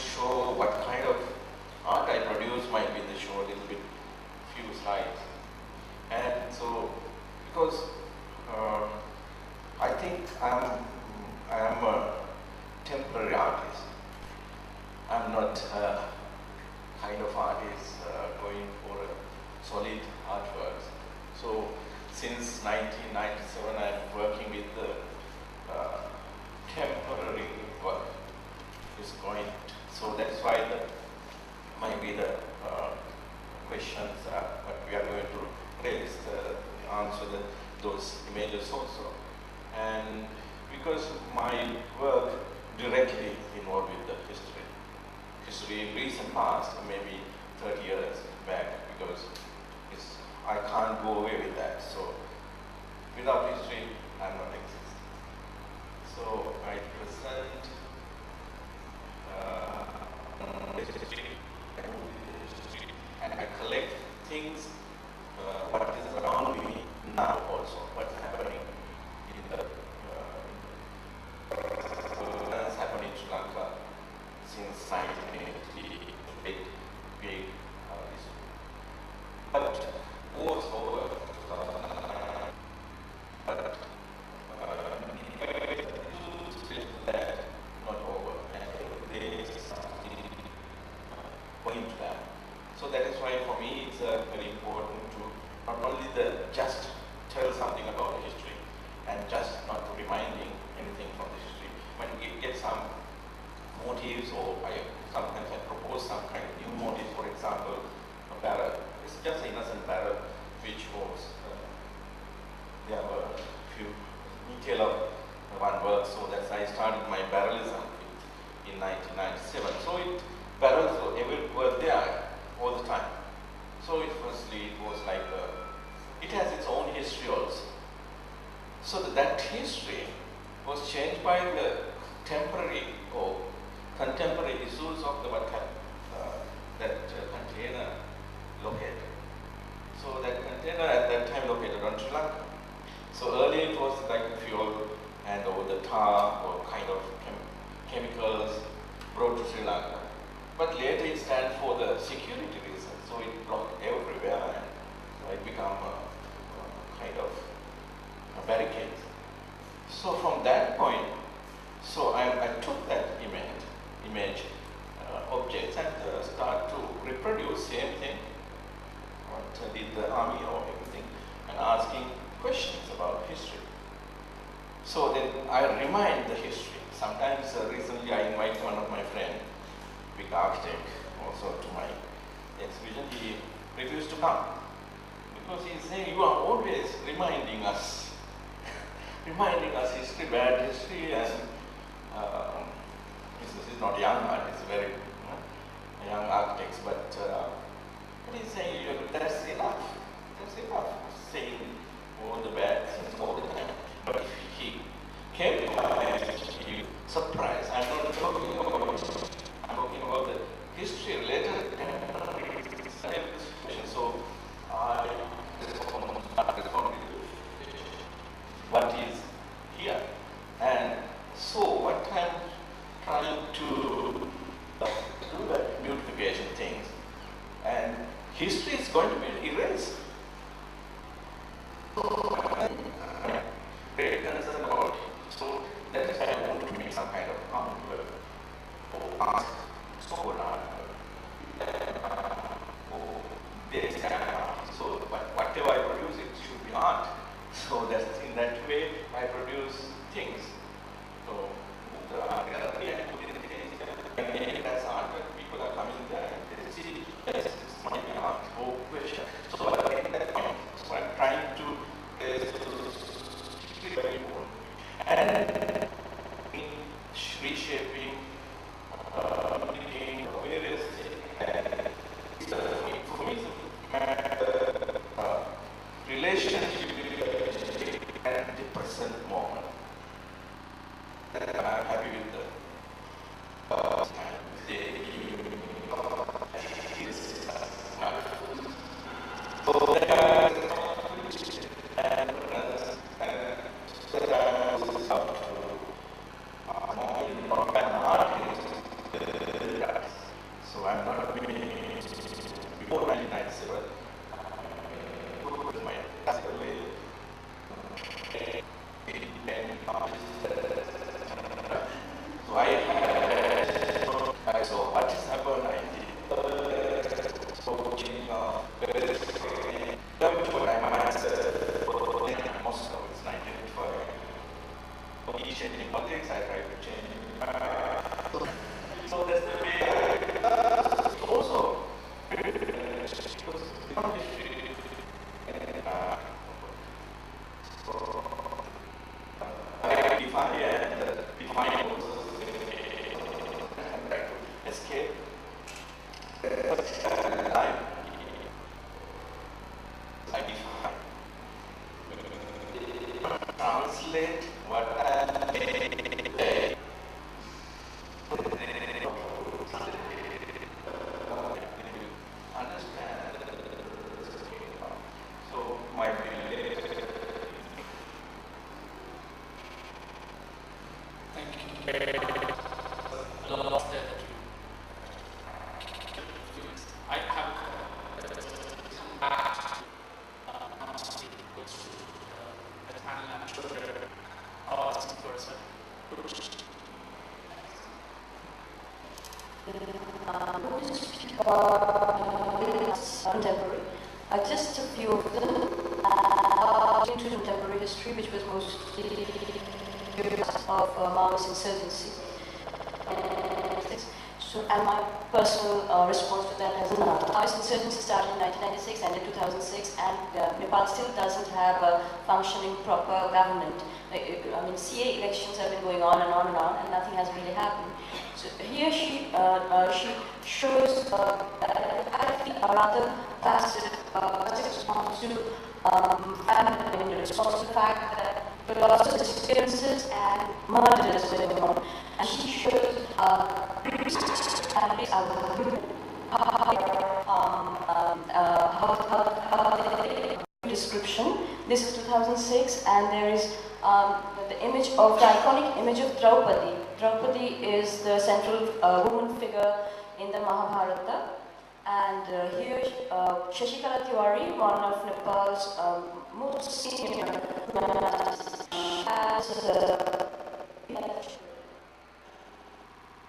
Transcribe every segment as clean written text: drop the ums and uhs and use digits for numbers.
show what kind of art I produce might be the show a little bit, few slides. And so, because I think I am a temporary artist. I'm not a kind of artist going for a solid artworks. So since 1997, I'm working with the temporary work. Is going. So that's why might be the questions what we are going to raise, answer those images also. And because my work directly involved with the history in recent past, maybe 30 years back, because I can't go away with that. So without history, I'm not exist. So I present history, and I collect things, what is around me now also, what's happening in the what's happened in Sri Lanka since 1980, big but wars over, but that not over, and they going to that. So that is why for me it's very important to not only just tell something about the history and just not reminding anything from the history, but get some motives, or sometimes I propose some kind of new motives. For example, a barrel. It's just an innocent barrel which was, there were a few detail of one work, so that's I started my barrelism in 1997. So barrels were there all the time. So it was like, it has its own history also. So that history was changed by the temporary or contemporary issues of that container located. So that container at that time located on Sri Lanka. So earlier it was like fuel and over the tar or kind of chemicals brought to Sri Lanka. But later it stands for the security reasons. So it blocked everywhere, and it became a kind of a barricade. So from that point, so I took that image objects and start to reproduce same thing what did the army or everything, and asking questions about history. So then I remind the history. Sometimes recently I invite one of my friends, big architect, also to my exhibition. He refused to come because he's saying, you are always reminding us history, bad history, and this is not young art, it's very young architects, but he's saying, that's enough, saying all the bad things all the time. But if he came to my exhibition, surprised, I'm not talking about the history related. So I responded what is here. And so what I'm trying to do that beautification things, and history is going to be erased. Great concern about it. So that is why I want to make some kind of artwork or ask someone so whatever I produce, it should be art. So that's in that way I produce things. So the art gallery and put it as art, but people are coming there and they see, yes, this might be art, no question. So I think that point. So I'm trying to very important. And in reshaping, So that's the way. Also, because beyond history, so define also and try to escape life. I define. Translate what I understand. So my thank you. Lost there that you. I have come back to the panel. I'm sure our person. Contemporary. Just a few of them. Into contemporary history, which was mostly of Maoist insurgency. So, and my personal response to that has been Maoist insurgency started in 1996, ended 2006, and Nepal still doesn't have a functioning proper government. I mean, CA elections have been going on and on and on, and nothing has really happened. So here she shows I think a rather passive response to family, in response to the fact that there are lots of disappearances and murders going on, and she shows families are women, description. This is 2006, and there is the image of the iconic image of Draupadi. Draupadi is the central woman figure in the Mahabharata, and here Shashikala Tiwari, one of Nepal's most senior has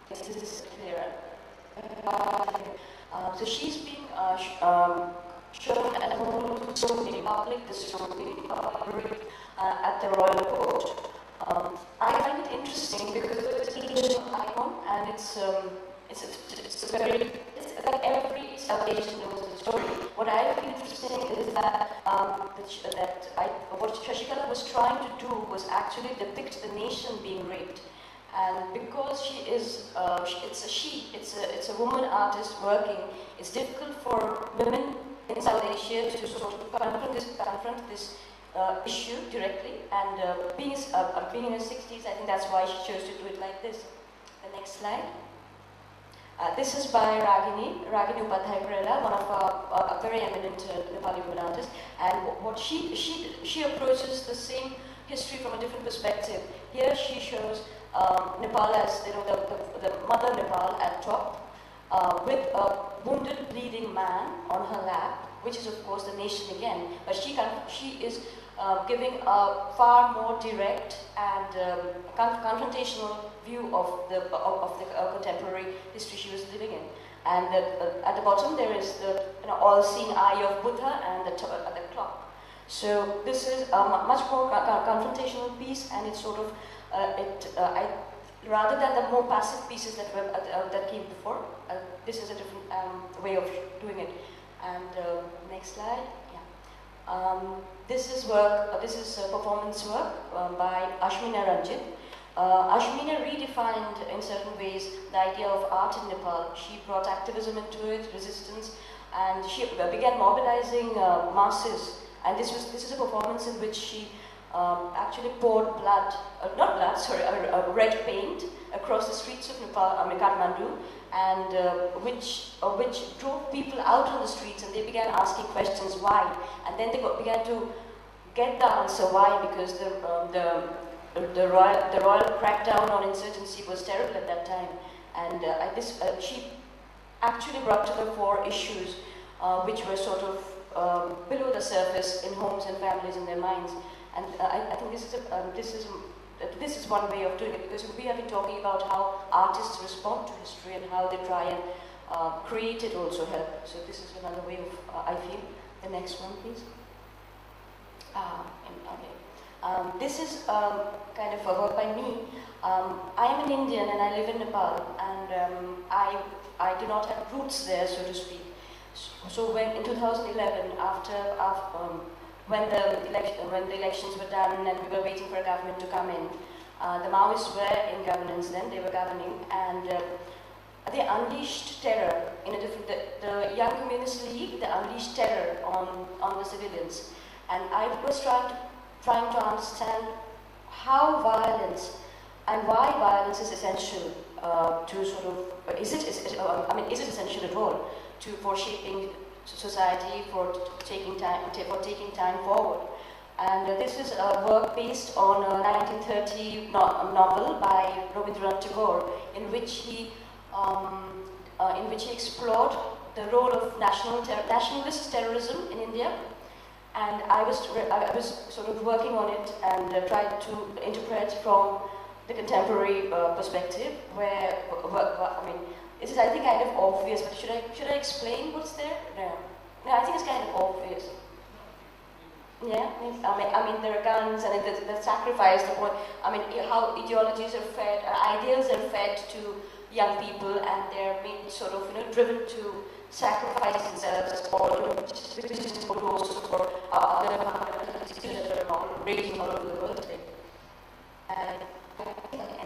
this is clearer. So she's being shown as a woman so in public, this is at the royal court. I find it interesting because it's a traditional icon, and it's like every South Asian knows the story. What I find interesting is that what Shashikala was trying to do was actually depict the nation being raped. And because she is, it's a woman artist working, it's difficult for women in South Asia to sort of confront this issue directly. And being in her 60s, I think that's why she chose to do it like this. The next slide. This is by Ragini Upadhyay, one of our very eminent Nepali women artists. And what she approaches the same history from a different perspective. Here she shows Nepal as the mother Nepal at top, with a wounded, bleeding man on her lap, which is of course the nation again. But she is giving a far more direct and confrontational view of the contemporary history she was living in. And at the bottom there is the all-seeing eye of Buddha and the clock. So this is a much more confrontational piece, and it's sort of rather than the more passive pieces that came before, this is a different way of doing it. And next slide. Yeah. This is work. This is performance work by Ashmina Ranjit. Ashmina redefined in certain ways the idea of art in Nepal. She brought activism into it, resistance, and she began mobilizing masses. And this is a performance in which she actually poured red paint across the streets of Nepal, Kathmandu, and which drove people out on the streets, and they began asking questions why, and then they began to get the answer why, because the royal crackdown on insurgency was terrible at that time, and she actually brought to the fore issues which were sort of below the surface in homes and families in their minds. And I think this is one way of doing it, because we have been talking about how artists respond to history and how they try and create it also help. So this is another way of, I feel. The next one, please. Okay. This is kind of a work by me. I am an Indian and I live in Nepal, and I do not have roots there, so to speak. So when in 2011, when the elections were done and we were waiting for a government to come in, the Maoists were in governance then. They were governing, and they unleashed terror in a different. The Young Communist League, they unleashed terror on the civilians, and I was trying to understand how violence and why violence is essential to sort of. Is it essential at all for shaping society, for taking time forward? And this is a work based on a 1930 novel by Rabindranath Tagore, in which he explored the role of nationalist terrorism in India. And I was sort of working on it and tried to interpret from the contemporary perspective, where I mean, it is, I think, kind of obvious. But should I explain what's there? No, I think it's kind of obvious. Yeah, I mean, there are guns and the sacrifice. How ideologies are fed, ideals are fed to young people, and they're being sort of driven to sacrifice themselves or for other countries that are raging all over the world today. And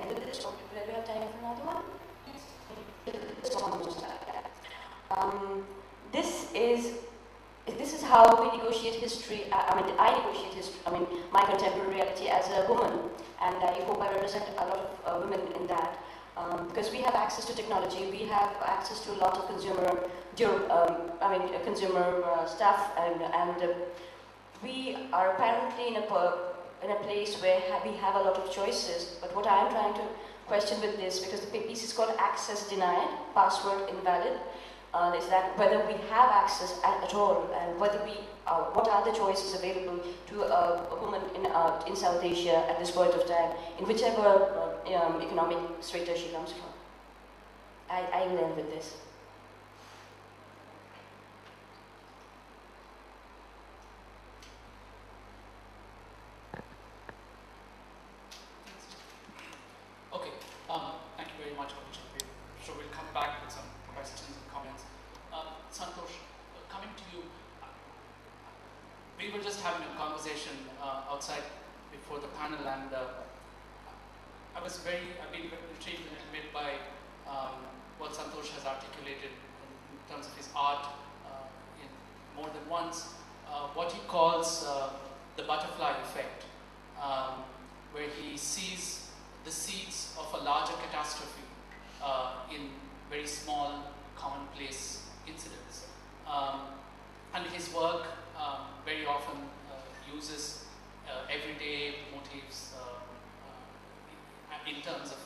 with this, do we have time for another one? This one was This is how we negotiate history. I negotiate history. My contemporary reality as a woman, and I hope I represent a lot of women in that. Because we have access to technology, we have access to a lot of consumer stuff, and we are apparently in a place where we have a lot of choices. But what I am trying to question with this, because the piece is called Access Denied, Password Invalid, is that whether we have access at all, and whether what are the choices available to a woman in South Asia at this point of time, in whichever economic strata she comes from. I will end with this. Okay, thank you very much, Vijay. So we'll come back with some questions and comments. Santosh, coming to you, we were just having a conversation outside before the panel, and I've been intrigued a little bit by what Santosh has articulated in terms of his art in more than once, what he calls the butterfly effect, where he sees the seeds of a larger catastrophe in very small, commonplace incidents. And his work very often uses everyday motifs in terms of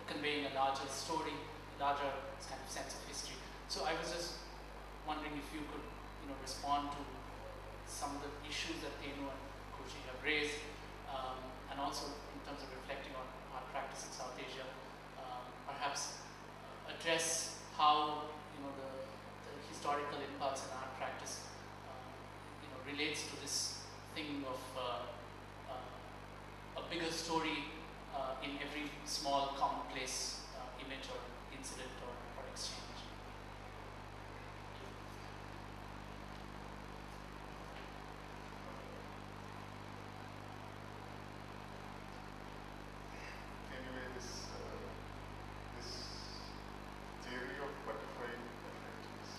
conveying a larger story, larger kind of sense of history. So I was just wondering if you could, respond to some of the issues that Tenu and Koji have raised, and also in terms of reflecting on art practice in South Asia, perhaps address how the historical impulse in art practice relates to this thing of a bigger story in every small commonplace image or incident or exchange. Anyway, this theory of butterfly effect is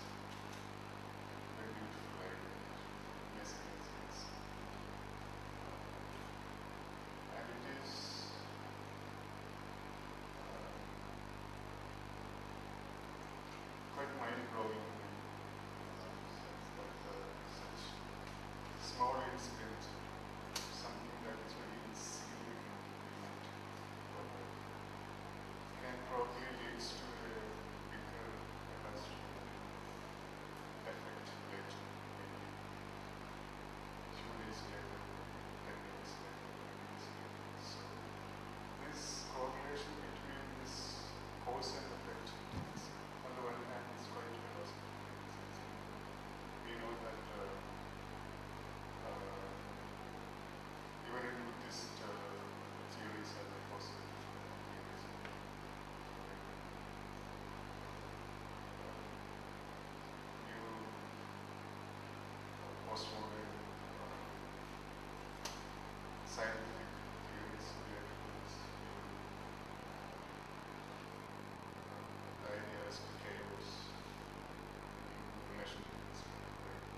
very beautiful. And it is quite mind-blowing that such small incident, something that is very insignificant, can probably lead to a bigger catastrophic effect later, maybe few days later, 10 minutes later, 20 minutes later. So this correlation between this cause and effect is, on the one hand, is quite philosophical. scientific theories related to this. The idea is chaos in relation to this brain.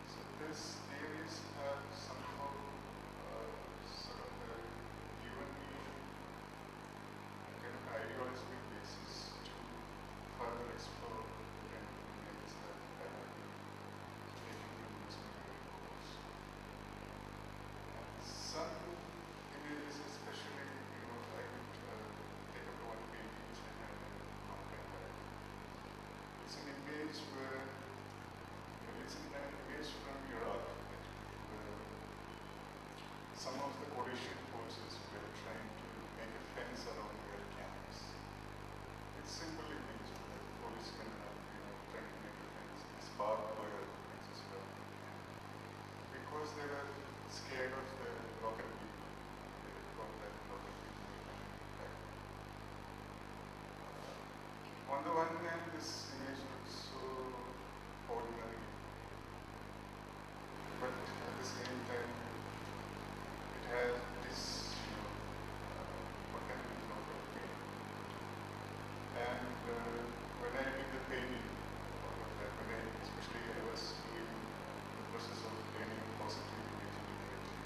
So these theories have somehow sort of given me a kind of ideological basis to further explore and things that I have been taking in this particular course. And some images, especially, I would take up one page which I had in my bag. It's an image where it's an image from Iraq, where some of the coalition forces were trying to make a fence around their camps. It's simple image where the policemen are trying to make a fence. It's barbed wire fences around the camp. Because they were scared of the local people. They thought that local people were going to attack. On the one hand, this image looks so ordinary, but at the same time, it has this, what can be thought of pain. And when I did the painting, especially I was doing the process of painting positive image into negative.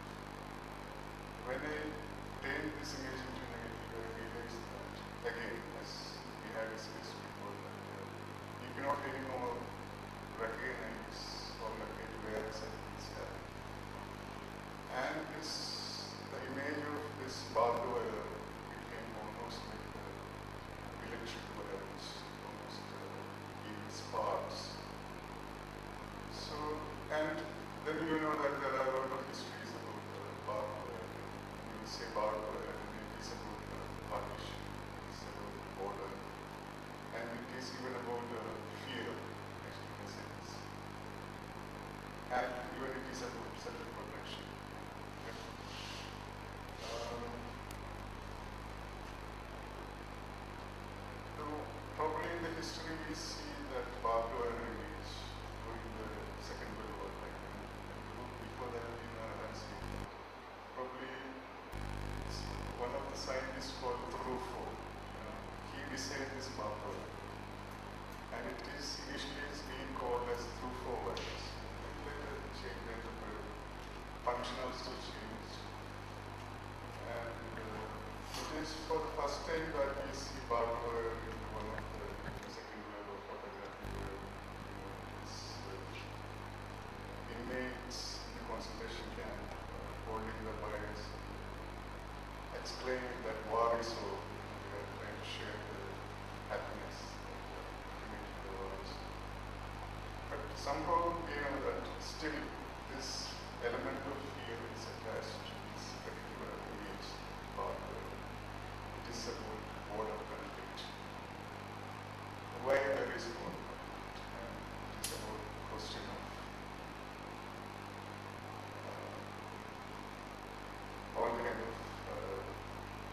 When I turned this image into negative, I realized that, again, as we had discussed before, that you cannot anymore recognize or locate where something is happening. And the image of this barbed wire became almost like electric wire, which almost gives sparks. So, and then you know that there are a lot of histories about barbed wire. You will say barbed wire, and it is about partition, it is about border, and it is even about fear, actually, in a sense. And even it is about self-protection. Probably in the history we see that barbed wire image during the Second World War, like before that in Nagaraj. Probably it's one of the scientists called Colombo. He designed this barbed wire, and it is initially being called as Truffaut virus. Later changed into functional to change, and it is for the first time that we see barbed wire in one of the Second World War photography where it's inmates in the concentration camp holding the wires, exclaiming that war is over. They are trying to share the happiness of the world. But somehow we know that still this element of fear is attached to this particular image barbed wire. It is about border conflict. Why there is no conflict? And it is about the question of all kind of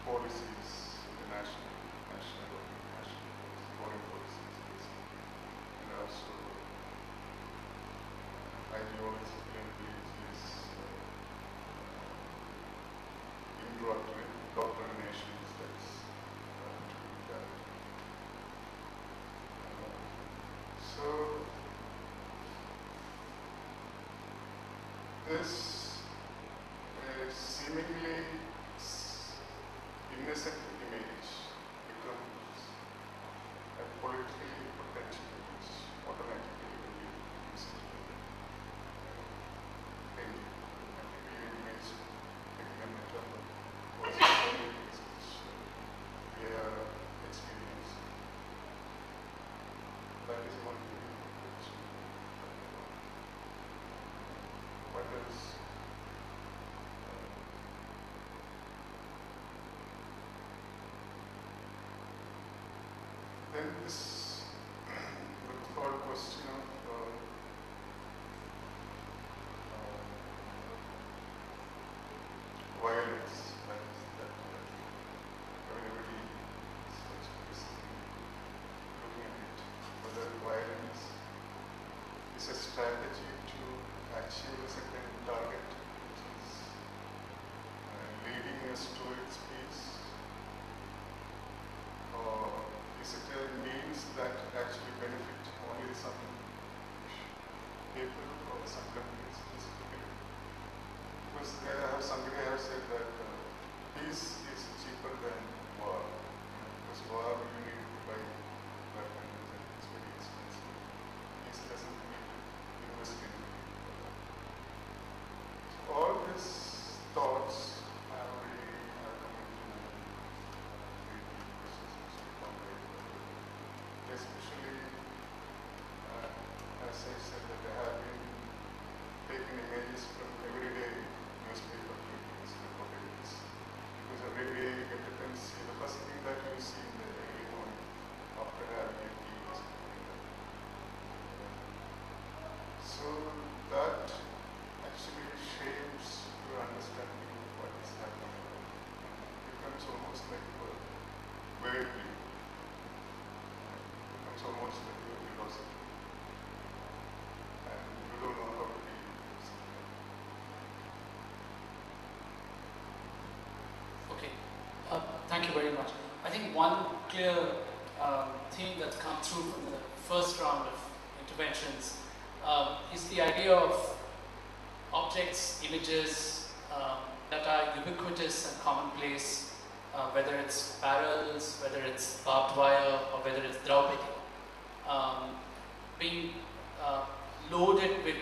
policies, international, national, or international policies, foreign policies, basically, and also ideological and religious indoctrinations that's to be done. So this seemingly innocent image becomes a politically potent image automatically when you use it in particular image taking a metaphor or something which we are experiencing. That is one thing which what else? Then this whole question of violence, that everybody is looking at it, whether violence is a strategy to achieve a certain target, which is think one clear theme that's come through from the first round of interventions is the idea of objects, images that are ubiquitous and commonplace, whether it's barrels, whether it's barbed wire, or whether it's Draupadi, being loaded with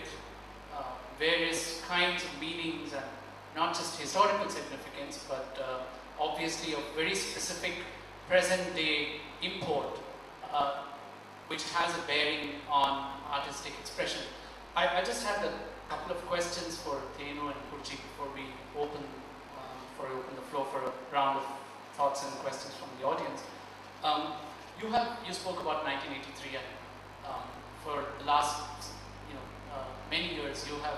various kinds of meanings and not just historical significance, but obviously of very specific present-day import, which has a bearing on artistic expression. I just had a couple of questions for Thenu and Kurji before we open the floor for a round of thoughts and questions from the audience. You spoke about 1983, and for the last many years you have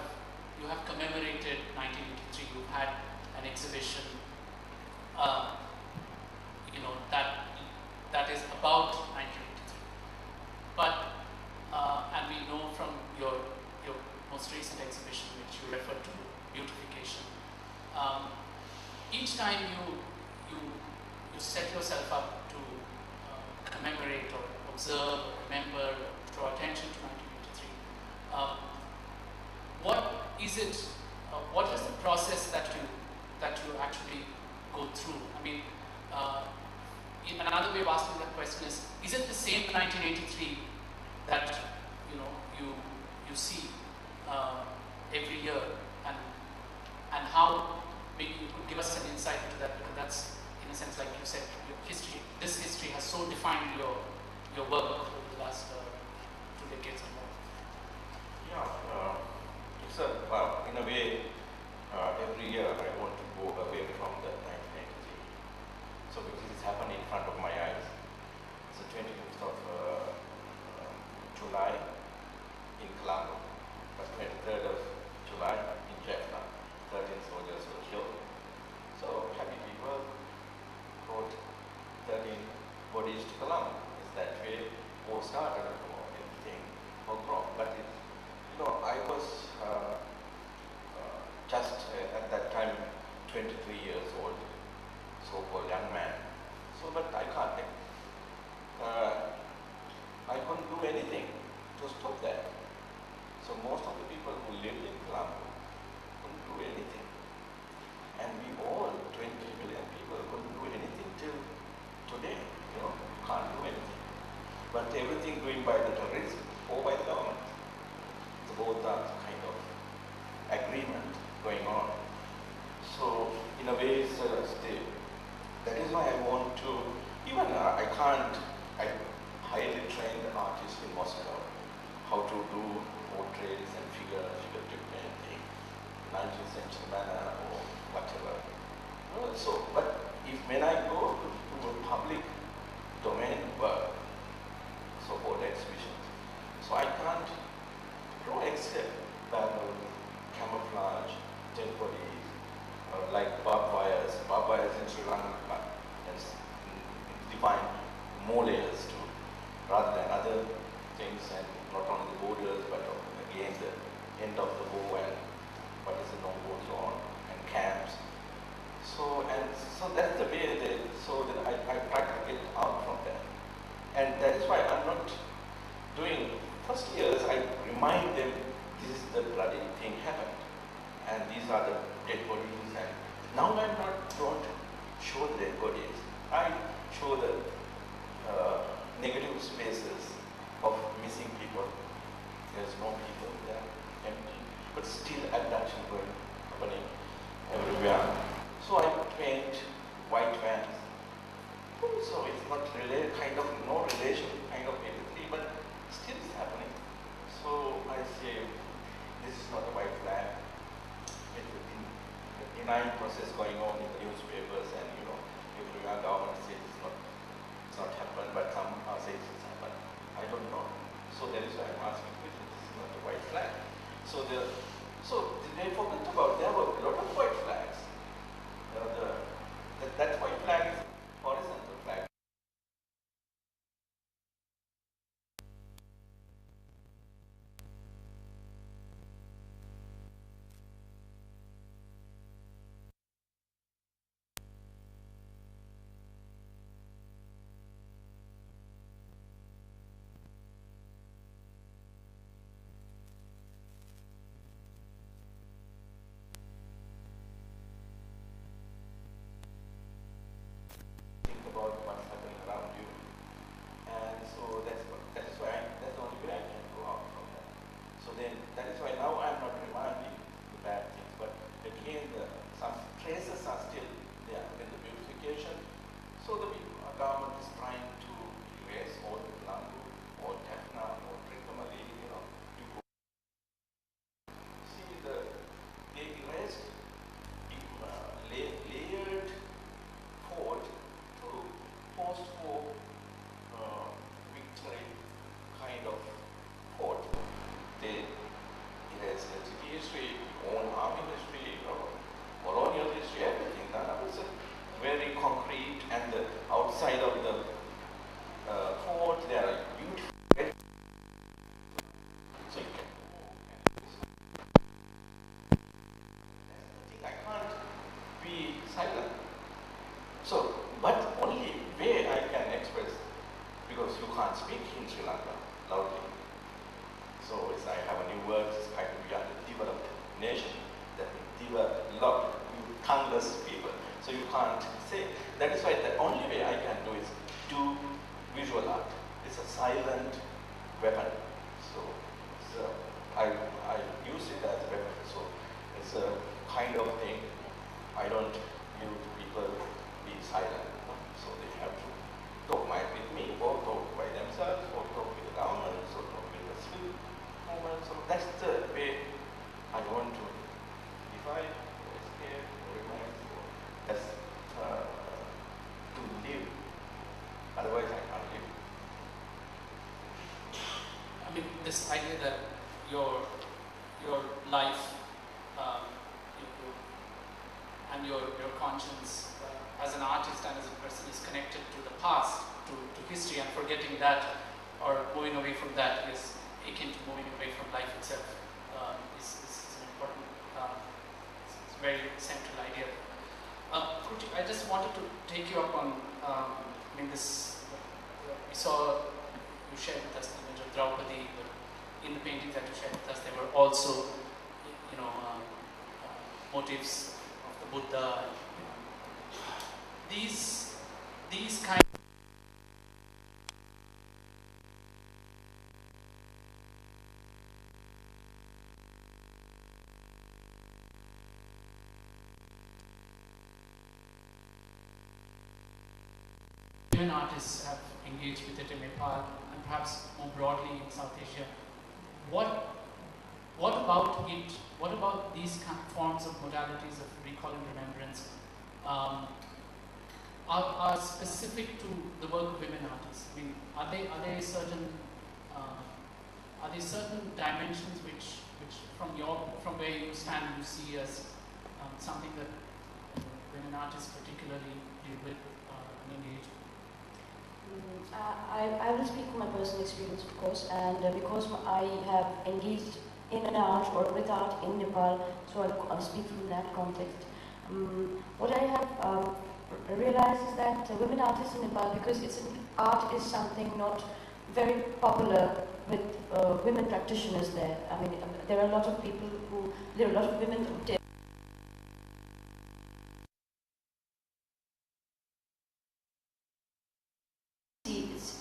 commemorated 1983. You've had an exhibition that is about 1983. But and we know from your most recent exhibition, which you referred to, beautification. Each time you set yourself up to commemorate or observe or remember or draw attention to 1983, what is it? What is the process that you actually go through? I mean, another way of asking that question is it the same 1983 that you see every year, and how maybe you could give us an insight into that, because that's in a sense, like you said, your history. This history has so defined your work over the last 2 decades or more. Yeah, it's in a way, every year I want to go away from the 1983. So because it's happened in front of my eyes. It's the 25th of July in Colombo, but 23rd of July in Jaffna. 13 soldiers were killed. So happy people brought 13 bodies to Colombo. It's that way war started, everything was wrong. But I was just at that time 23 years old, so-called young man. So, but I couldn't do anything to stop that. So most of the people who lived in Colombo couldn't do anything. And we all, 20 million people, couldn't do anything till today. Can't do anything. But everything doing by the terrorists or by the government. So both are kind of agreement going on. So in a way, it's that is why I want to, even I highly trained artist in Moscow, how to do portraits and figurative painting, 19th century manner or whatever. So, but when I go to a public domain work, so-called exhibitions, so I can't draw except camouflage, dead bodies, like barbed wires. Barbed wires in Sri Lanka has defined more layers too, rather than other things, and not only the borders, but again the end of the bow and what is the no-go zone and camps. So that's the way I try to get out from that. And that is why I'm not doing, first years I remind them this is the bloody thing happened. And these are the dead bodies, and now I'm not going to show the dead bodies. I show the negative spaces of missing people. There's no people there, empty, but still abduction happening everywhere. So I paint white vans. So it's not really no relation kind of everything, but still it's happening. So I say this is not a white flag. It's a benign process going on in the newspapers, and everywhere government says it's not happened, but some say it's happened. I don't know. So that is why I'm asking if this is not a white flag. So they forgot about, there were a lot of white flags some traces are still there in the beautification. So the government is trying to erase all the Colombo or Tefna or Trincomalee, to go. See, they erased layered fort to post-war victory kind of fort. They erased military history, own army history, colonial history, everything. That was very concrete, and the outside of the fort there are beautiful. So you can I can't be silent. So, but only way I can express, because you can't speak in Sri Lanka loudly. So I have a new word, it's kind of, we are a developed nation, that developed, tongueless people. So you can't say. That is why the only way I can do is do visual art. It's a silent weapon. So I use it as a weapon. So it's a kind of thing. I don't need people be silent. So they have to talk with me, or talk by themselves, or talk with the government, or talk with the civil movement. So that's the way I want to divide, or escape, or remind, that's to live. Otherwise I can't live. I mean, this idea that your life and your conscience as an artist and as a person is connected to the past, to history, and forgetting that or moving away from that is akin to moving away from life itself. Is an important, it's a very central idea. I just wanted to take you up on, this, we saw, you shared with us the image of Draupadi, but in the paintings that you shared with us, there were also, motifs of the Buddha. These kind women artists have engaged with it in Nepal and perhaps more broadly in South Asia. What about it? What about these kind of forms of modalities of recall and remembrance are specific to the work of women artists? I mean, are they certain dimensions which from where you stand you see as something that women artists particularly deal with and engage? I will speak from my personal experience, of course, and because I have engaged in an art or with art in Nepal, so I'll speak from that context. What I have realized is that women artists in Nepal, because art is something not very popular with women practitioners there. I mean, there are a lot of women who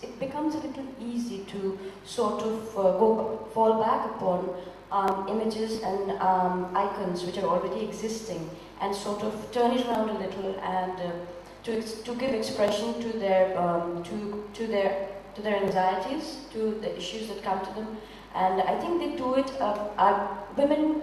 it becomes a little easy to sort of fall back upon images and icons which are already existing and sort of turn it around a little and to give expression to their anxieties, to the issues that come to them. And I think they do it, women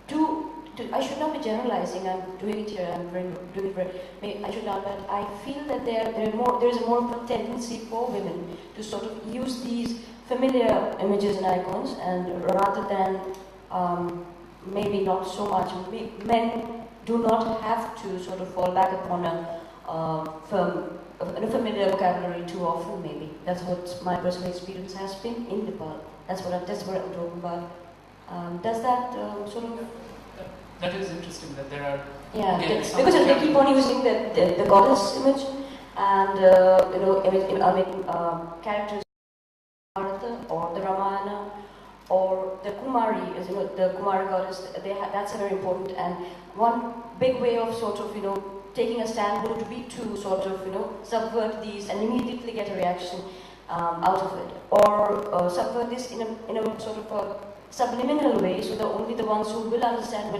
do, I should not be generalizing, I'm doing it here, I should not, but I feel that there is more of a tendency for women to sort of use these familiar images and icons, and rather than maybe not so much, men do not have to sort of fall back upon a familiar vocabulary too often, maybe. That's what my personal experience has been in Nepal. That's what I'm talking about. Does that sort of... That is interesting that there are... Yeah, because they keep on using the goddess image and, characters or the Ramayana or the Kumari, as the Kumari goddess, that's a very important, and one big way of sort of, taking a stand would be to sort of, subvert these and immediately get a reaction out of it, or subvert this in a sort of a subliminal way, so that only the ones who will understand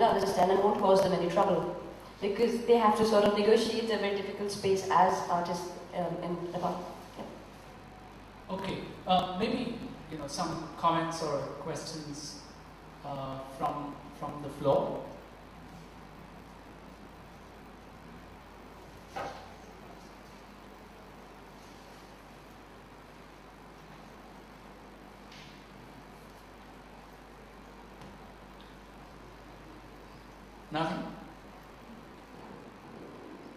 and won't cause them any trouble. because they have to sort of negotiate a very difficult space as artists in about. Yeah. Okay, maybe some comments or questions from the floor. Nothing?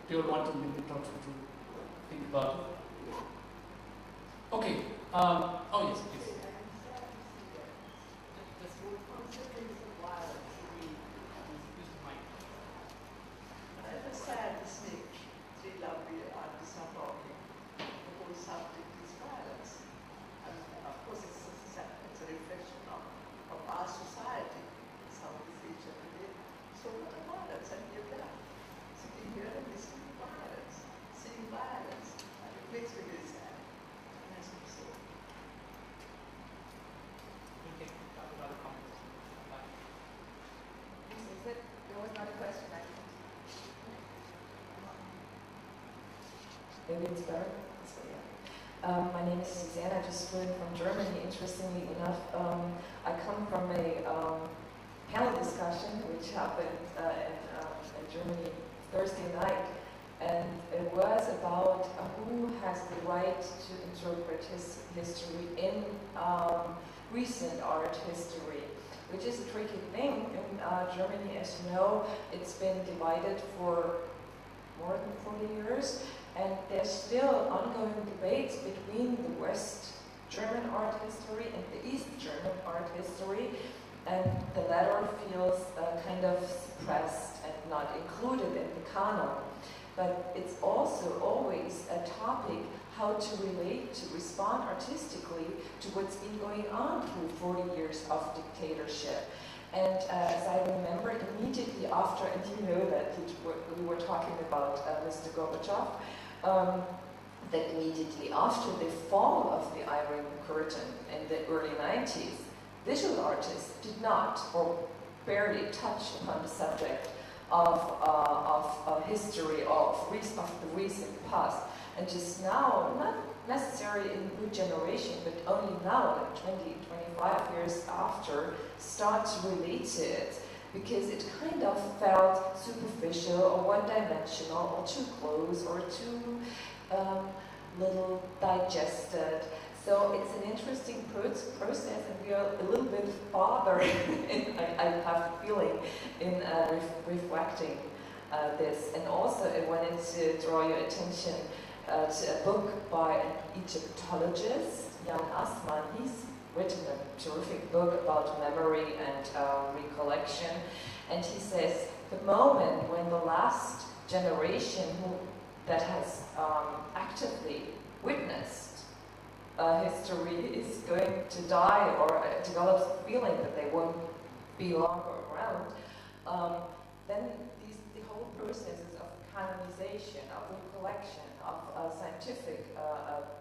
Do you want to maybe talk to think about it? Okay. Oh yes, please. It's sad to see three lovely artists are talking. The whole subject is violence. And of course it's a reflection of our society. It's how we see each other today. So what a violence, and you're there, sitting here and listening to violence, seeing violence. And it makes me really sad. And that's what I'm saying. Okay, talk about the comments. There was not a question, I think. Maybe it's better. So, yeah. My name is Susanne. I just flew in from Germany. Interestingly enough, I come from a panel discussion which happened in Germany Thursday night, and it was about who has the right to interpret history in recent art history, which is a tricky thing. In Germany, as you know, it's been divided for more than 40 years, and there's still ongoing debates between the West German art history and the East German art history, and the latter feels kind of suppressed and not included in the canon. But it's also always a topic how to relate, to respond artistically to what's been going on through 40 years of dictatorship. And as I remember, immediately after, and you know that we were talking about Mr. Gorbachev, that immediately after the fall of the Iron Curtain in the early 90s, visual artists did not or barely touch upon the subject of history of the recent past. And just now, not necessarily in the new generation, but only now, like 20, 25 years after, start to relate to it, because it kind of felt superficial or one-dimensional or too close or too little digested. So it's an interesting process, and we are a little bit bothered, I have a feeling, in reflecting this. And also I wanted to draw your attention to a book by an Egyptologist, Jan Assmann. He's written a terrific book about memory and recollection. And he says, the moment when the last generation that has actively witnessed history is going to die or develops a feeling that they won't be longer around, then the whole processes of canonization, of recollection, of scientific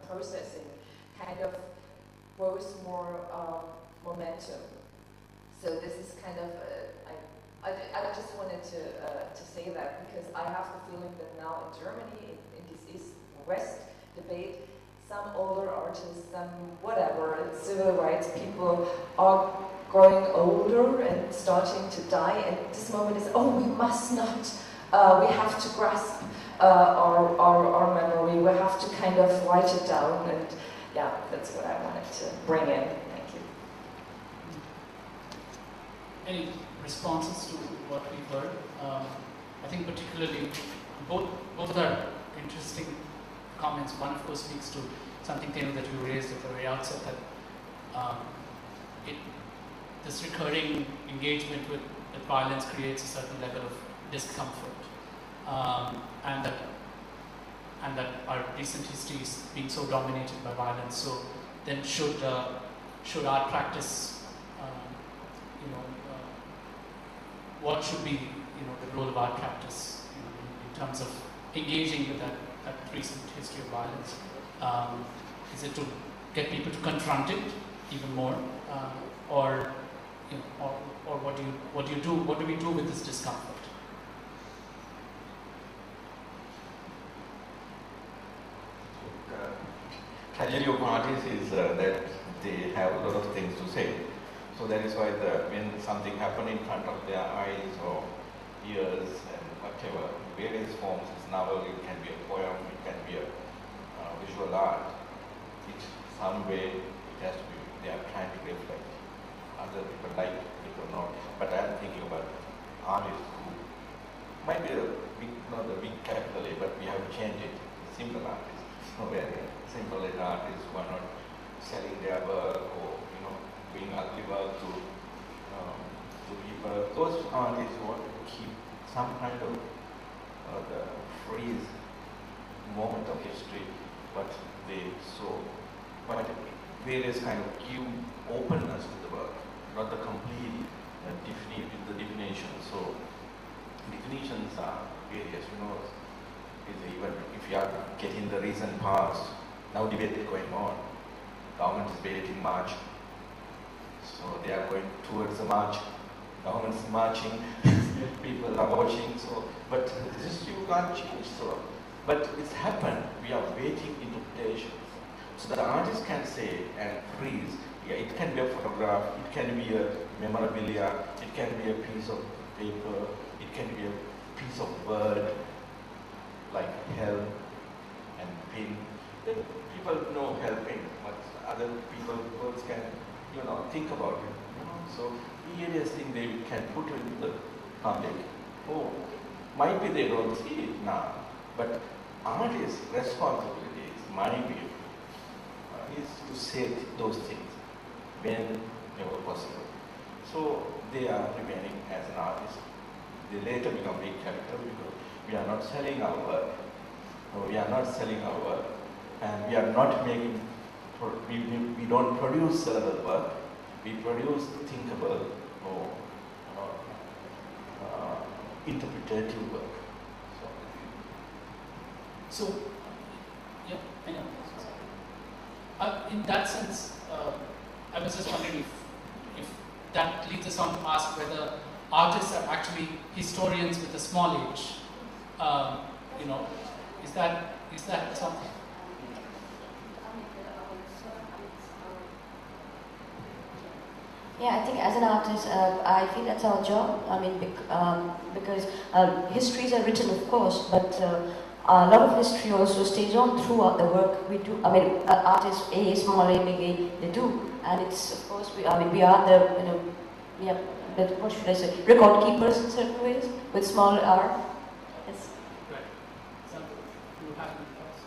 processing kind of grows more momentum. So this is kind of, I just wanted to say that, because I have the feeling that now in Germany, in this East-West debate, some older artists, some whatever, civil rights people are growing older and starting to die, and this moment is, oh, we must not, we have to grasp our memory, we have to kind of write it down, and yeah, that's what I wanted to bring in. Thank you. Any responses to what we've heard? I think particularly both are interesting comments. One, of course, speaks to something that you raised at the very outset, that this recurring engagement with violence creates a certain level of discomfort, and that our recent history is being so dominated by violence. So then, should art practice, what should be the role of art practice in terms of engaging with that recent history of violence? Is it to get people to confront it even more, or what do we do with this discomfort? tragedy of artists is that they have a lot of things to say. So that is why when something happens in front of their eyes or ears and whatever, various forms, it's novel, it can be a poem, it can be a visual art. It's some way it has to be, they are trying to reflect. Other people like it or not. But I am thinking about artists who might be a big, not a big capital A, but we have to change it. Simple artists. No, very simple artists who are not selling their work or doing ugly work to people. Those artists who want to keep some kind of the freeze moment of history, but they so but various kind of give openness to the work, not the complete definition. So definitions are various, even if you are getting the recent past, now debate is going on. Government is debating March. So they are going towards the march. Government is marching. People are watching. So, but this you can't change. So, but it's happened. We are waiting interpretations. So the artist can say and freeze. Yeah, it can be a photograph. It can be a memorabilia. It can be a piece of paper. It can be a piece of word like hell and pin. Then people know hell pin, but other people words can think about it. So various things they can put into the public. Oh, might be they don't see it now, but artists' responsibility is my view is to say those things whenever possible. So they are remaining as an artist. They later become big capital because we are not selling our work. No, we are not selling our work, and we are not making. We don't produce sellable work. We produce thinkable or interpretative work. So, yeah, I know. In that sense, I was just wondering if that leads us on to ask whether artists are actually historians with a small h. Is that something? Yeah, I think as an artist, I feel that's our job. I mean, because histories are written, of course, but a lot of history also stays on throughout the work we do. I mean, artists, A, small a, big A, they do, and it's of course we are the but what should I say? Record keepers in certain ways with small r. Yes. Right. So, you have any thoughts?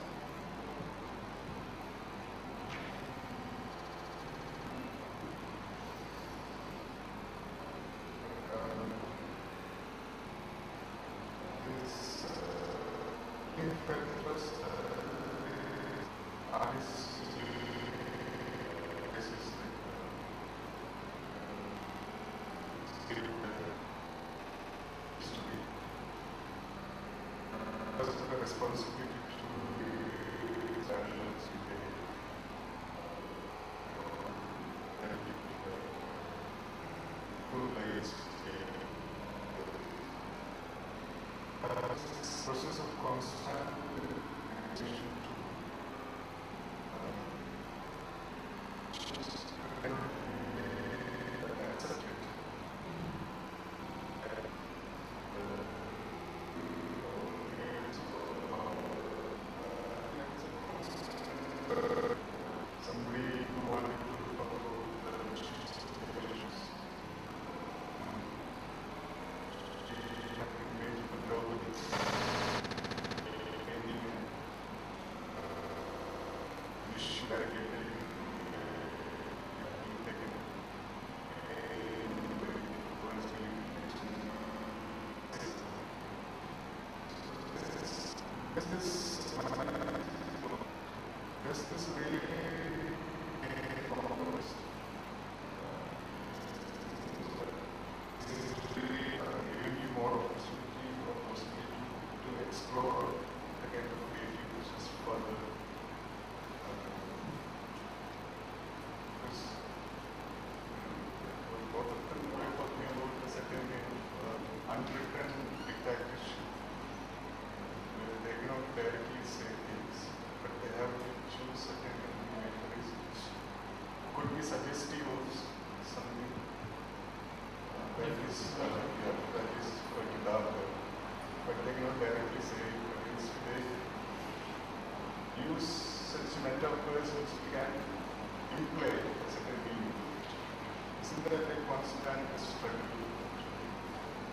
constant struggle to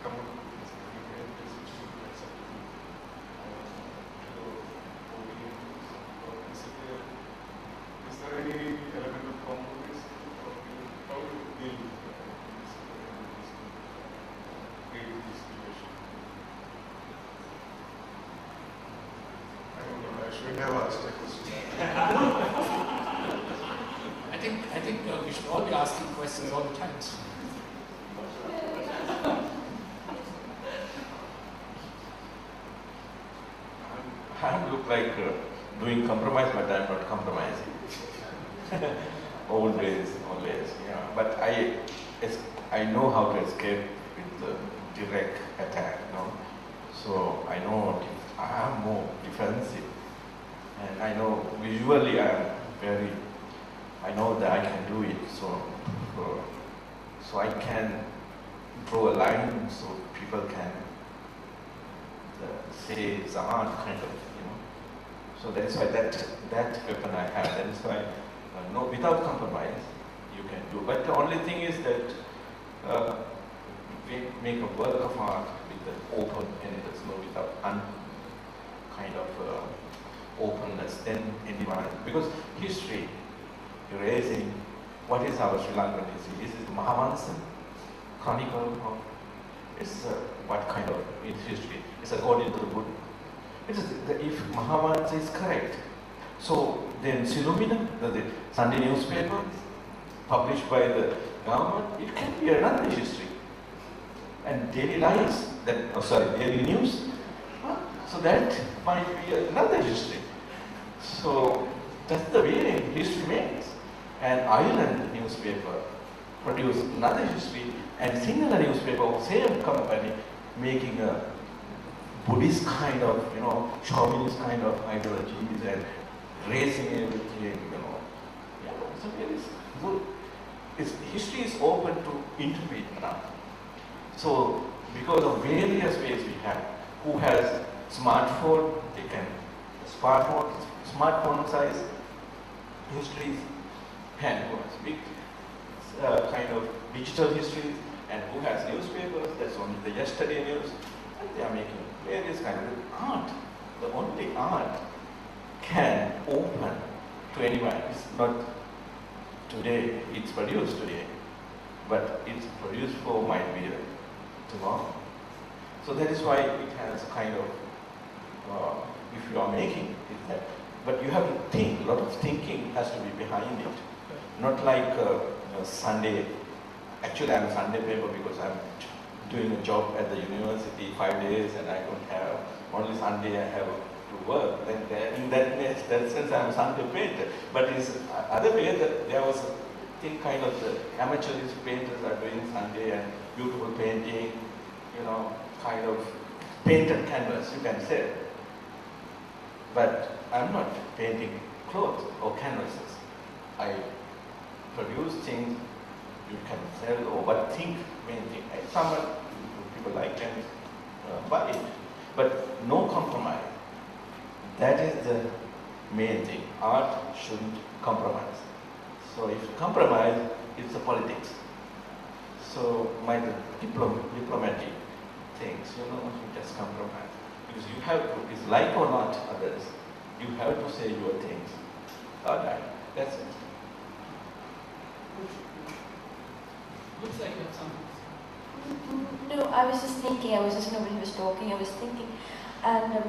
come up with this which should be acceptable to the audience? Or is there any element of compromise? Or how do you deal with this creative situation? I don't know, I should have asked a question. I think we should all be asking questions all the time. I look like doing compromise, but I'm not compromising. always, yeah. But I know how to escape with the direct attack, So I know I am more defensive, and I know visually I know that I can do it. So I can draw a line so people can say it's art, kind of, So that is why that weapon I have. That is why, no, without compromise, you can do. But the only thing is that we make a work of art with the open endedness, without kind of openness. Then anyone, because history, erasing what is our Sri Lankan history? Is it Mahavansa, Chronicle, or it's what kind of history? It's according to the Buddha. It is if Mahavansa is correct. So then Silumina, the Sunday newspaper, published by the government, it can be another history. And daily lives, daily news, so that might be another history. So that's the way history makes. And Ireland newspaper produced another history, and Sinhala newspaper of same company making a Buddhist kind of, chauvinist kind of ideologies and raising everything, Yeah, so it is good. History is open to interpret now. So because of various ways we have, who has smartphone, they can smartphone size histories, and who has big kind of digital histories, and who has newspapers, that's only the yesterday news, and they are making various kind of art. The only art can open to anyone. It's not today, it's produced today, but it's produced for might be tomorrow. So that is why it has kind of, if you are making it that, but you have to think, a lot of thinking has to be behind it. Not like Sunday, actually I'm a Sunday paper because I'm doing a job at the university 5 days and I don't have, only Sunday I have to work. Then in that sense I'm a Sunday painter. But it's other way that there was a thing kind of the amateurist painters are doing Sunday and beautiful painting, kind of painted canvas, you can say. But I'm not painting clothes or canvases. I produce things you can sell or but think main thing. Someone people like can buy it, but no compromise. That is the main thing. Art shouldn't compromise. So if you compromise, it's a politics. So my diplomatic things, you just compromise. Because you have to, it's like or not others, you have to say your things. Alright, that's it. Looks like you have some. No, I was just thinking, when he was talking, I was thinking, and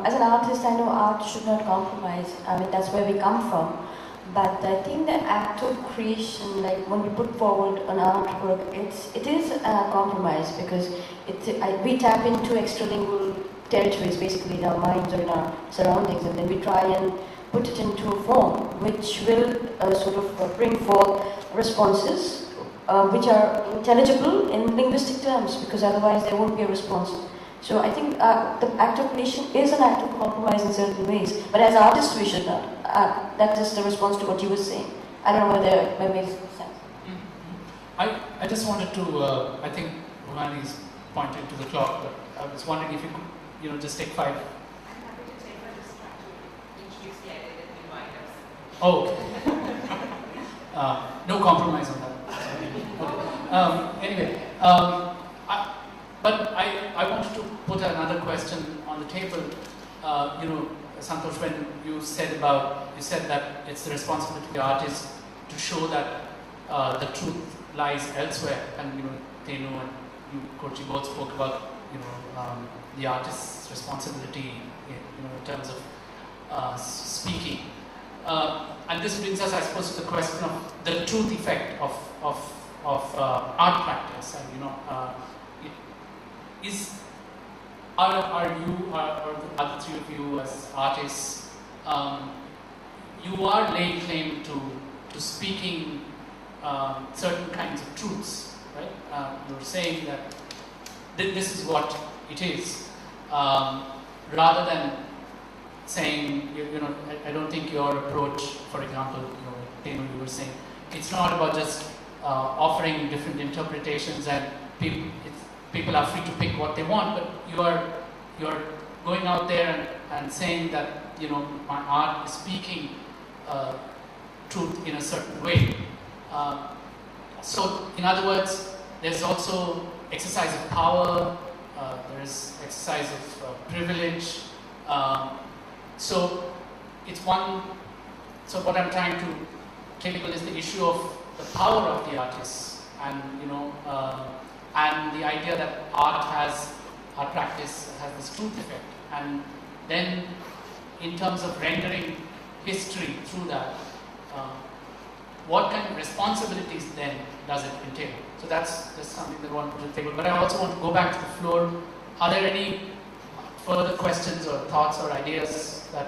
as an artist, I know art should not compromise. I mean, that's where we come from. But I think the act of creation, like when we put forward an artwork, it is a compromise because we tap into extralingual territories, basically in our minds or in our surroundings, and then we try and put it into a form which will bring forth responses which are intelligible in linguistic terms, because otherwise there won't be a response. So I think the act of creation is an act of compromise in certain ways, but as artists we should not. That is the response to what you were saying. I don't know whether that makes sense. I just wanted to, I think Romani's pointed to the clock, but I was wondering if you could, just take 5. I'm happy to take my distraction, introduce the edit and invite us. Oh, okay. No compromise on that. Anyway, but I wanted to put another question on the table. You know, Santosh, when you said that it's the responsibility of the artist to show that the truth lies elsewhere, and you know, Tenu and you, Kochi, both spoke about the artist's responsibility in terms of speaking. And this brings us, I suppose, to the question of the truth effect of art practice. And are you, or the other three of you as artists, you are laying claim to speaking certain kinds of truths, right? You're saying that this is what it is, rather than saying, I don't think your approach, for example, you were saying, it's not about just offering different interpretations and people are free to pick what they want, but you're going out there and saying that my art is speaking truth in a certain way. So, in other words, there's also exercise of power, there's exercise of privilege. So it's one. So what I'm trying to tackle is the issue of the power of the artists, and and the idea that art practice has this truth effect, and then in terms of rendering history through that, what kind of responsibilities then does it entail? So that's something that I want to put to the table. But I also want to go back to the floor. Are there any further questions or thoughts or ideas that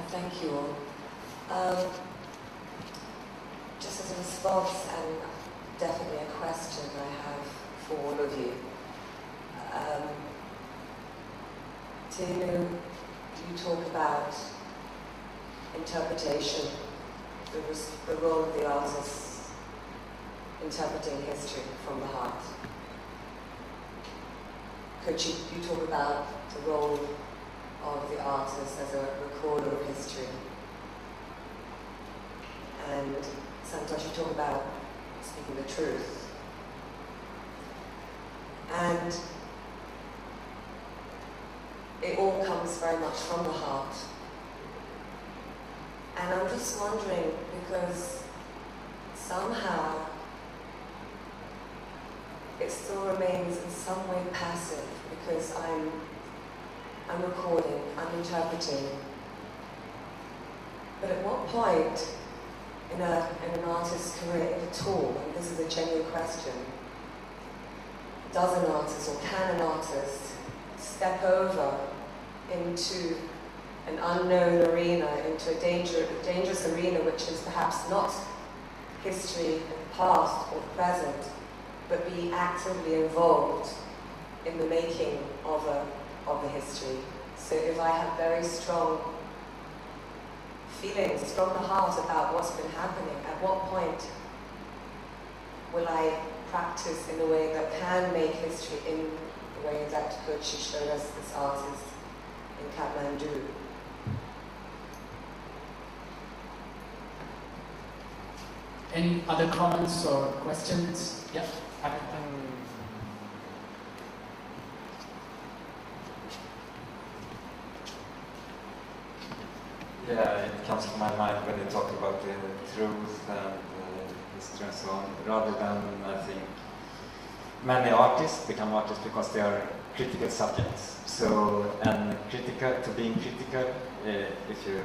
thank you all. Just as a response, and definitely a question I have for all of you. Tinu, you talk about interpretation, the role of the artist interpreting history from the heart. Could you talk about the role of the artist as a recorder of history? And Santosh, you talk about speaking the truth. And it all comes very much from the heart. And I'm just wondering, because somehow it still remains in some way passive, because I'm recording, I'm interpreting. But at what point in an artist's career, if at all, and this is a genuine question, does an artist or can an artist step over into an unknown arena, into a dangerous arena which is perhaps not history of the past or the present, but be actively involved in the making of the history? So if I have very strong feelings from the heart about what's been happening, at what point will I practice in a way that can make history in the way that Kochi showed us, this artist in Kathmandu? Any other comments or questions? Yeah. Yeah, it comes to my mind when you talk about the truth and history and so on, rather than, I think, many artists become artists because they are critical subjects. So, and to being critical, if you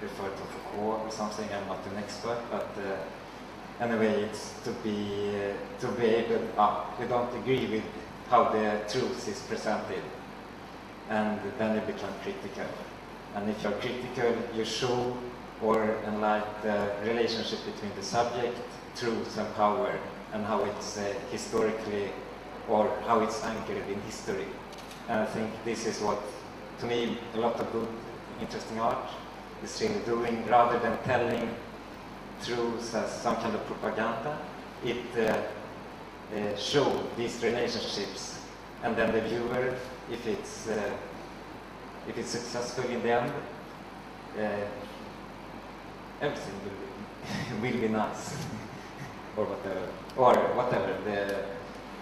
refer to Foucault or something, I'm not an expert, but anyway, it's to be able, we don't agree with how the truth is presented, and then you become critical. And if you're critical, you show or enlighten the relationship between the subject, truth and power, and how it's historically, or how it's anchored in history. And I think this is what, to me, a lot of good, interesting art is really doing, rather than telling truths as some kind of propaganda. It shows these relationships, and then the viewer, if it's if it's successful in the end, everything will be nice, or whatever.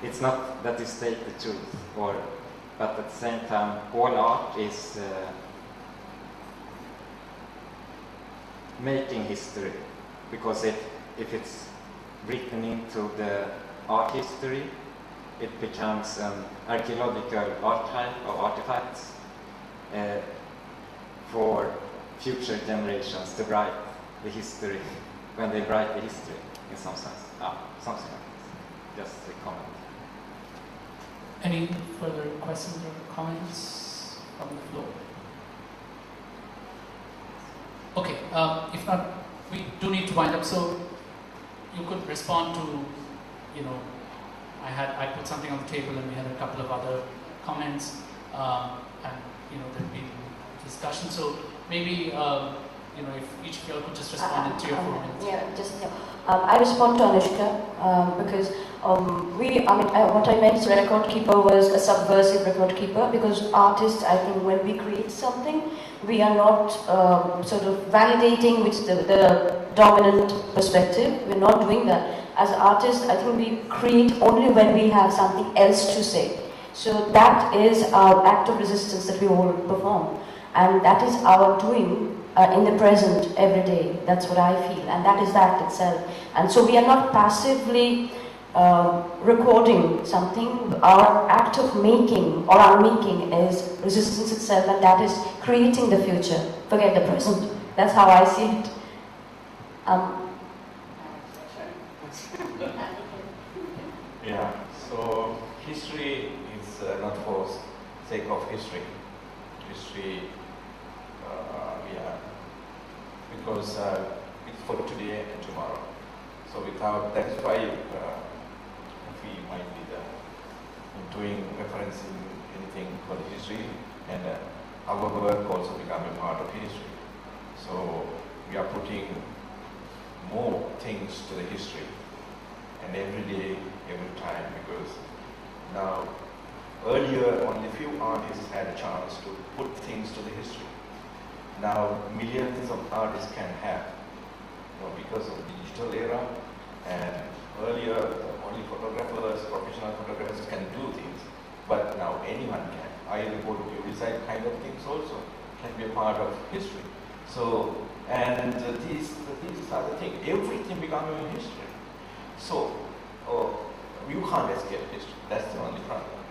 It's not that you state the truth, but at the same time, all art is making history, because if it's written into the art history, it becomes an archaeological archive of artifacts for future generations to write the history when they write the history, in some sense. Something like this. Just a comment. Any further questions or comments from the floor? Okay, if not, we do need to wind up. So you could respond to, I put something on the table and we had a couple of other comments, and there'd be discussion. So maybe if each of you could just respond in 3 or 4 minutes. I respond to Anushka because what I meant by record keeper was a subversive record keeper, because artists, I think, when we create something, we are not sort of validating with the dominant perspective. We're not doing that. As artists, I think we create only when we have something else to say. So that is our act of resistance that we all perform. And that is our doing in the present, every day. That's what I feel. And that is the act itself. And so we are not passively recording something. Our act of making or unmaking is resistance itself, and that is creating the future. Forget the present. That's how I see it. Yeah, so history is not for sake of history. History, because it's for today and tomorrow. So that is why we might be doing reference in anything for the history, and our work also become a part of history. So we are putting more things to the history, and every day, every time, because now earlier only few artists had a chance to put things to the history. Now millions of artists can have, because of the digital era, and earlier only photographers, professional photographers can do things, but now anyone can. I report you design kind of things also can be a part of history. So, and these are the things, everything becoming a history. So, you can't escape history, that's the only problem.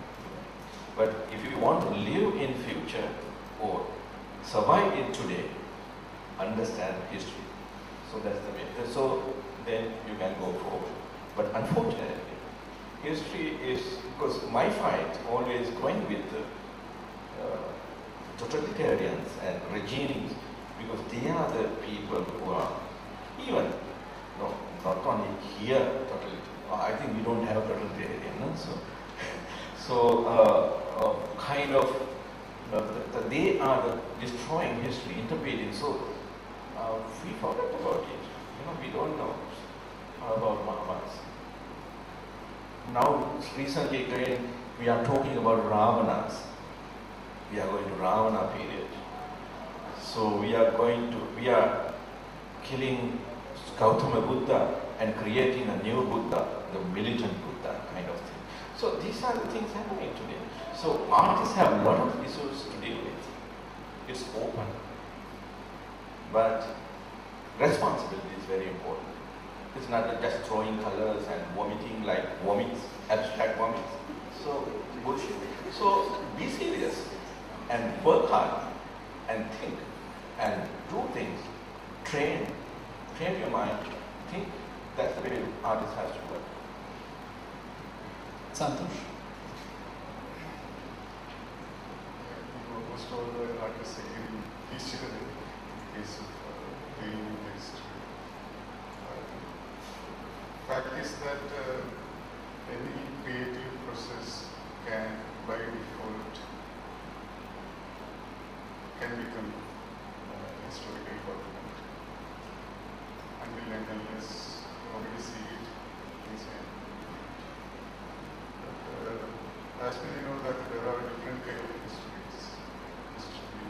But if you want to live in future or survive in today, understand history. So that's the way. So then you can go forward. But unfortunately, history is, because my fight always going with totalitarians and regimes, because they are the people who are even, not only here totally. I think we don't have totalitarian, no? So kind of, they are destroying history, interpreting. So we forget about it. We don't know about Mahabharata. Now, recently again, we are talking about Ravanas. We are going to Ravana period. So we are killing Gautama Buddha and creating a new Buddha, the militant Buddha kind of thing. So these are the things happening today. So artists have a lot of issues to deal with. It's open. But responsibility is very important. It's not just throwing colors and vomiting like vomits, abstract vomits. So bullshit. So be serious and work hard and think and do things. Train your mind. Think. That's the way artist has to work. Santosh. Almost all the artists agree each other in case of dealing with history. Fact is that any creative process can, by default, can become historical document. Until and unless nobody see it, things can. But as we know that there are different kind of histories. History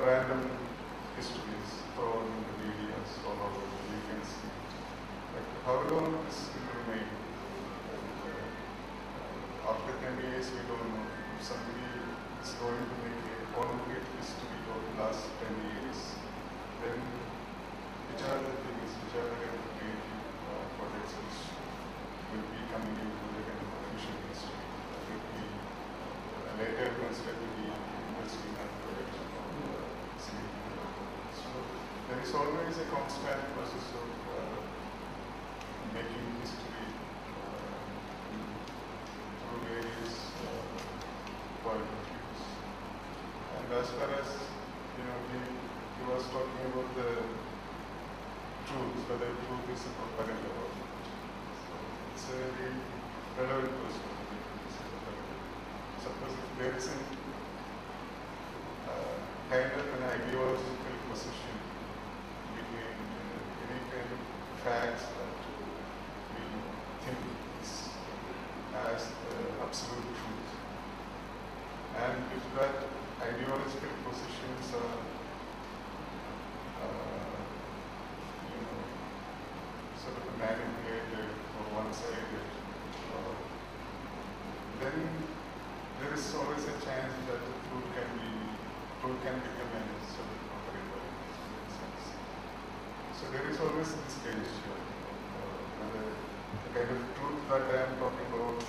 random histories thrown in the medias all over. You can see. But how long this will remain? After 10 years, we don't know. If somebody is going to make a concrete history of the last 10 years, then which are the things, which are the kind of creative projects which will be coming into the kind of official history that will be later considered to be interesting and project. So there is always a constant process of making history through various point of views. And as far as he was talking about the truth, whether truth is a propaganda or not. So it's a very relevant question. Suppose if there is a kind of an ideological position between any kind of facts that we think is as absolute truth, and if that ideological positions are sort of manipulated or one-sided, then there is always a chance that the truth can become a sort of propaganda in a sense. So there is always this danger whether the kind of truth that I am talking about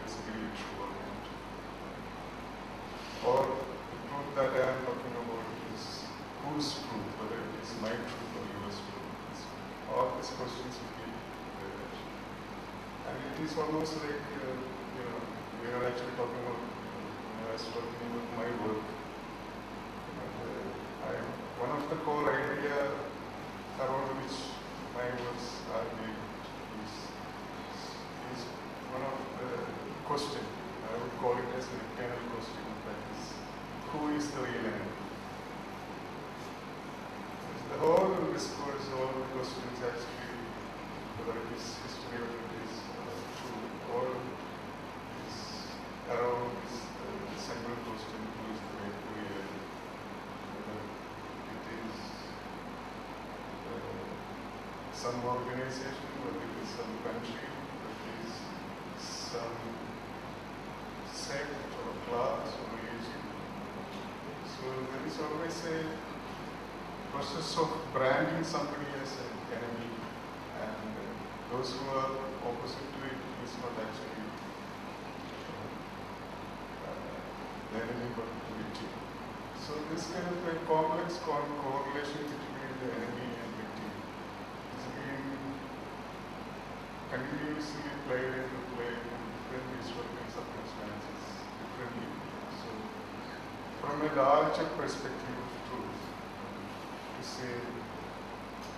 is really true or not. Or the truth that I am talking about is whose truth, whether it is my truth or yours truth. All these questions will be there. And it is almost like, we are actually talking about, I was talking about my work. One of the core idea around which my works are built is one of the question. I would call it as an internal question, that is, who is the real enemy? The whole discourse, all the questions actually, whether it is history or it is true, all is around this central question, who is the real enemy? Whether it is some organization, whether it is some country, whether it is some sect or class or religion. So there is always a process of branding somebody as an enemy, and those who are opposite to it is not actually the enemy but the victim. So this kind of a complex correlation between the enemy and victim is being continuously played into play in different historical circumstances differently. So from a larger perspective of truth, to say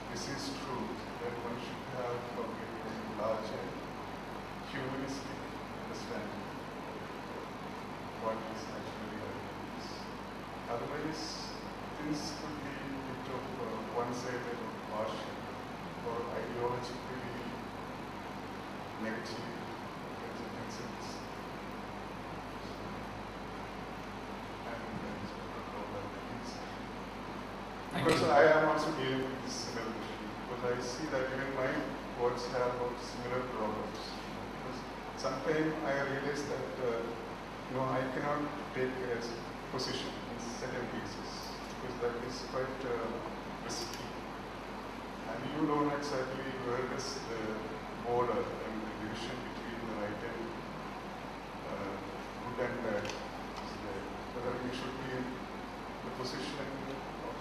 this is truth, then one should have probably a larger humanistic understanding of what is actually happens. Otherwise, things could be a bit of one-sided or partial or ideologically negative consequences. Because I am also dealing with this similar issue, because I see that even my works have similar problems. Because sometimes I realize that I cannot take a position in certain cases, because that is quite risky. And you don't exactly where is the border and the division between the right and good and bad is there. Whether we should be in the position of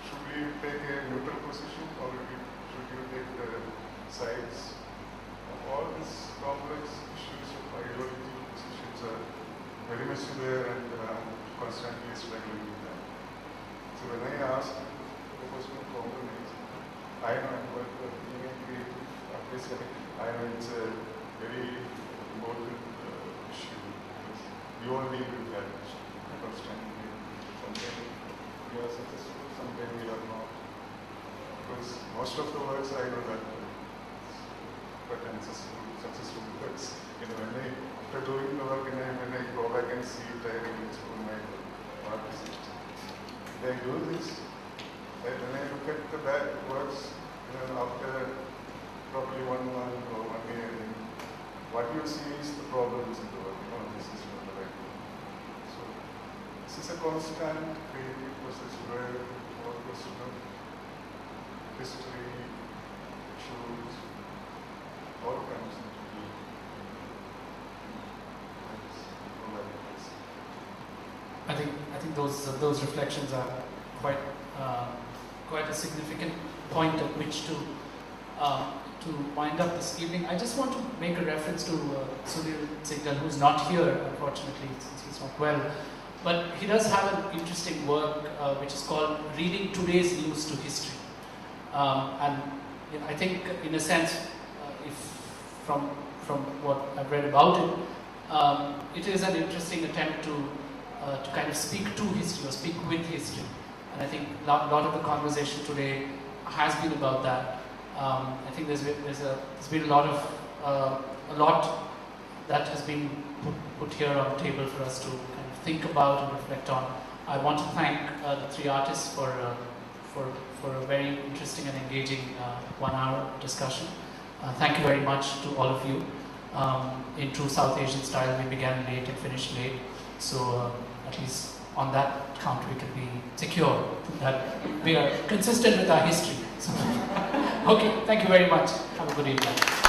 should we take a neutral position or should you take the sides? All these complex issues of ideological positions are very much there, and constantly struggling with them. So when I ask the question of compromise, I know what being a creative artist, I know it's a very important issue, because we all deal with that constantly. Sometimes we are successful, sometimes we are not. Because most of the works I know that but successful works. When after doing the work, when I go back and see it, I realize, oh my God, what is it? they do this. And when I look at the backwards, after probably 1 month or 1 year, what you see is the problems in the world. This is not the right thing. So this is a constant creative process where all this history, issues, all comes into view. I think those reflections are quite quite a significant point at which to wind up this evening. I just want to make a reference to Sunil Singhal, who's not here, unfortunately, since he's not well. But he does have an interesting work which is called Reading Today's News to History. And I think, in a sense, if from what I've read about it, it is an interesting attempt to kind of speak to history or speak with history. And I think a lot of the conversation today has been about that. I think there's been a lot that has been put here on the table for us to kind of think about and reflect on. I want to thank the three artists for a very interesting and engaging 1-hour discussion. Thank you very much to all of you. In true South Asian style, we began late and finished late. So at least on that count, we can be secure that we are consistent with our history. Okay, thank you very much. Have a good evening.